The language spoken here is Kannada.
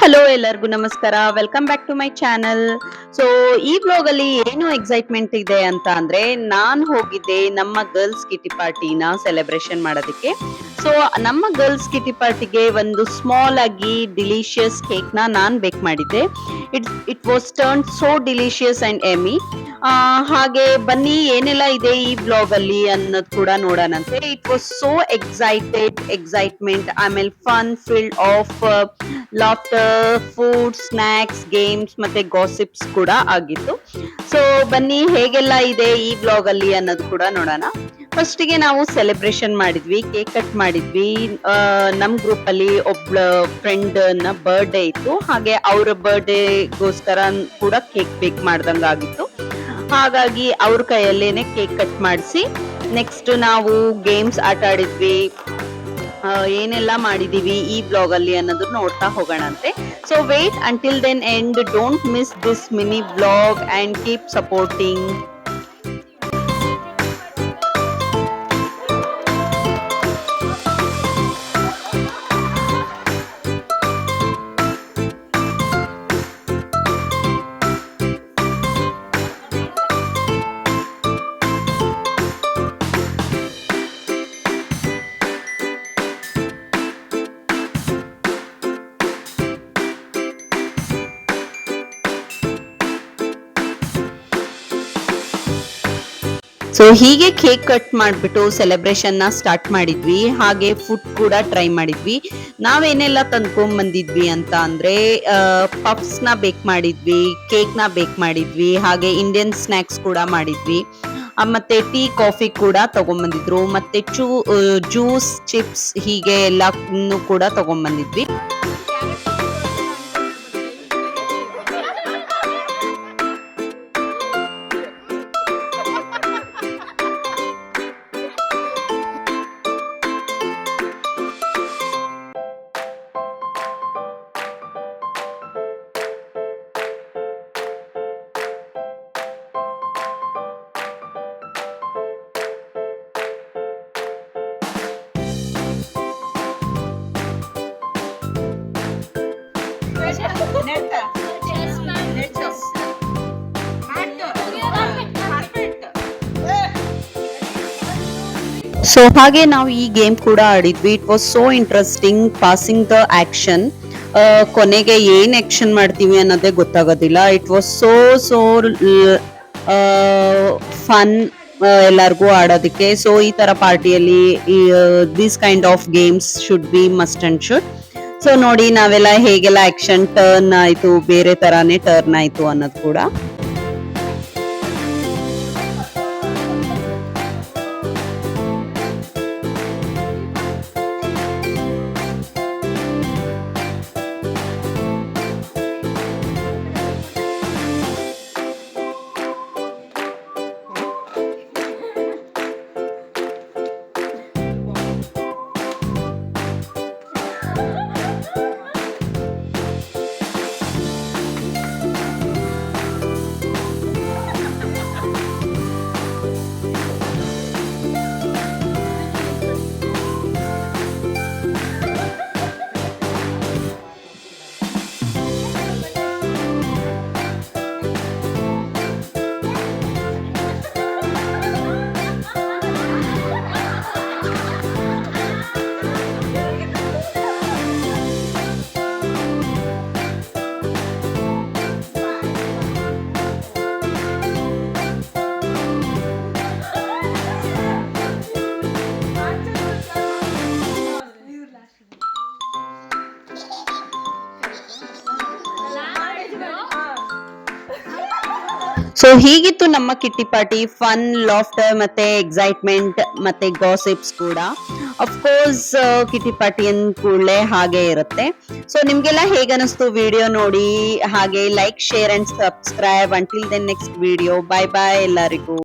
ಹಲೋ ಎಲ್ಲರಿಗೂ ನಮಸ್ಕಾರ, welcome back to my channel. So ಈ ಬ್ಲಾಗ್ ಅಲ್ಲಿ ಏನು ಎಕ್ಸೈಟ್ಮೆಂಟ್ ಇದೆ ಅಂತ ಅಂದ್ರೆ, ನಾನ್ ಹೋಗಿದ್ದೆ ನಮ್ಮ ಗರ್ಲ್ಸ್ ಕಿಟಿ ಪಾರ್ಟಿನ ಸೆಲೆಬ್ರೇಷನ್ ಮಾಡೋದಕ್ಕೆ. ಸೊ ನಮ್ಮ ಗರ್ಲ್ಸ್ ಕಿಟಿ ಪಾರ್ಟಿಗೆ ಒಂದು ಸ್ಮಾಲ್ ಆಗಿ ಡಿಲಿಷಿಯಸ್ ಕೇಕ್ ನಾನ್ ಬೇಕ್ ಮಾಡಿದ್ದೆ. It was turn so delicious and ಎಮಿ. ಹಾಗೆ ಬನ್ನಿ ಏನೆಲ್ಲ ಇದೆ ಈ ಬ್ಲಾಗ್ ಅಲ್ಲಿ ಅನ್ನೋದು ಕೂಡ ನೋಡೋಣಂತೆ. ಇಟ್ ವಾಸ್ ಸೋ ಎಕ್ಸೈಟ್ಮೆಂಟ್, ಆಮೇಲೆ fun field of laughter, food, snacks, games ಮತ್ತೆ ಗಾಸಿಪ್ಸ್ ಕೂಡ ಆಗಿತ್ತು. ಸೊ ಬನ್ನಿ ಹೇಗೆಲ್ಲ ಇದೆ ಈ ಬ್ಲಾಗ್ ಅಲ್ಲಿ ಅನ್ನೋದು ಕೂಡ ನೋಡೋಣ. ಫಸ್ಟ್ ಗೆ ನಾವು ಸೆಲೆಬ್ರೇಷನ್ ಮಾಡಿದ್ವಿ, ಕೇಕ್ ಕಟ್ ಮಾಡಿದ್ವಿ. ನಮ್ ಗ್ರೂಪ್ ಅಲ್ಲಿ ಒಬ್ಳ ಫ್ರೆಂಡ್ ನ ಬರ್ಡೇ ಇತ್ತು, ಹಾಗೆ ಅವ್ರ ಬರ್ಡೇಗೋಸ್ಕರ ಕೂಡ ಕೇಕ್ ಬೇಕ್ ಮಾಡ್ದಂಗ ಆಗಿತ್ತು. ಹಾಗಾಗಿ ಅವ್ರ ಕೈಯಲ್ಲೇನೆ ಕೇಕ್ ಕಟ್ ಮಾಡಿಸಿ ನೆಕ್ಸ್ಟ್ ನಾವು ಗೇಮ್ಸ್ ಆಟ ಆಡಿದ್ವಿ. ಏನೆಲ್ಲ ಮಾಡಿದೀವಿ ಈ ಬ್ಲಾಗ್ ಅಲ್ಲಿ ಅನ್ನೋದು ನೋಡ್ತಾ ಹೋಗೋಣಂತೆ. So wait until the end, don't miss this mini blog and keep supporting. So ಹೀಗೆ ಕೇಕ್ ಕಟ್ ಮಾಡ್ಬಿಟ್ಟು ಸೆಲೆಬ್ರೇಷನ್ ನ ಸ್ಟಾರ್ಟ್ ಮಾಡಿದ್ವಿ. ಹಾಗೆ ಫುಡ್ ಕೂಡ ಟ್ರೈ ಮಾಡಿದ್ವಿ. ನಾವೇನೆಲ್ಲ ತಂದ್ಕೊಂಡ್ ಬಂದಿದ್ವಿ ಅಂತ ಅಂದ್ರೆ, ಪಫ್ಸ್ ನ ಬೇಕ್ ಮಾಡಿದ್ವಿ, ಕೇಕ್ ನ ಬೇಕ್ ಮಾಡಿದ್ವಿ, ಹಾಗೆ ಇಂಡಿಯನ್ ಸ್ನಾಕ್ಸ್ ಕೂಡ ಮಾಡಿದ್ವಿ. ಮತ್ತೆ ಟೀ ಕಾಫಿ ಕೂಡ ತಗೊಂಡ್ಬಂದಿದ್ರು, ಮತ್ತೆ ಜ್ಯೂಸ್, ಚಿಪ್ಸ್ ಹೀಗೆ ಎಲ್ಲಾನು ಕೂಡ ತಗೊಂಡ್ಬಂದಿದ್ವಿ. ಸೊ ಹಾಗೆ ನಾವು ಈ ಗೇಮ್ ಕೂಡ ಆಡಿದ್ವಿ. It was so interesting, passing the action. ಕೊನೆಗೆ ಏನ್ ಆಕ್ಷನ್ ಮಾಡ್ತೀವಿ ಅನ್ನೋದೇ ಗೊತ್ತಾಗೋದಿಲ್ಲ. ಇಟ್ ವಾಸ್ ಸೋ ಫನ್ ಎಲ್ಲರಿಗೂ ಆಡೋದಕ್ಕೆ. ಸೊ ಈ ತರ ಪಾರ್ಟಿಯಲ್ಲಿ this kind of games should be must and should. So ನೋಡಿ ನಾವೆಲ್ಲ ಹೇಗೆಲ್ಲ ಆಕ್ಷನ್ ಟರ್ನ್ ಆಯ್ತು, ಬೇರೆ ತರಾನೇ ಟರ್ನ್ ಆಯ್ತು ಅನ್ನೋದು ಕೂಡ. ಸೊ ಹೀಗಿತ್ತು ನಮ್ಮ ಕಿಟ್ಟಿ ಪಾರ್ಟಿ. ಫನ್, ಲಾಫ್ಟರ್ ಮತ್ತೆ ಎಕ್ಸೈಟ್ಮೆಂಟ್ ಮತ್ತೆ ಗಾಸಿಪ್ಸ್ ಕೂಡ. ಅಫ್ಕೋರ್ಸ್ ಕಿಟ್ಟಿ ಪಾರ್ಟಿ ಅಂದ ಕೂಡಲೇ ಹಾಗೆ ಇರುತ್ತೆ. ಸೊ ನಿಮ್ಗೆಲ್ಲ ಹೇಗನಿಸ್ತು ವಿಡಿಯೋ ನೋಡಿ? ಹಾಗೆ like, share and subscribe. Until then next video. Bye bye ಎಲ್ಲರಿಗೂ.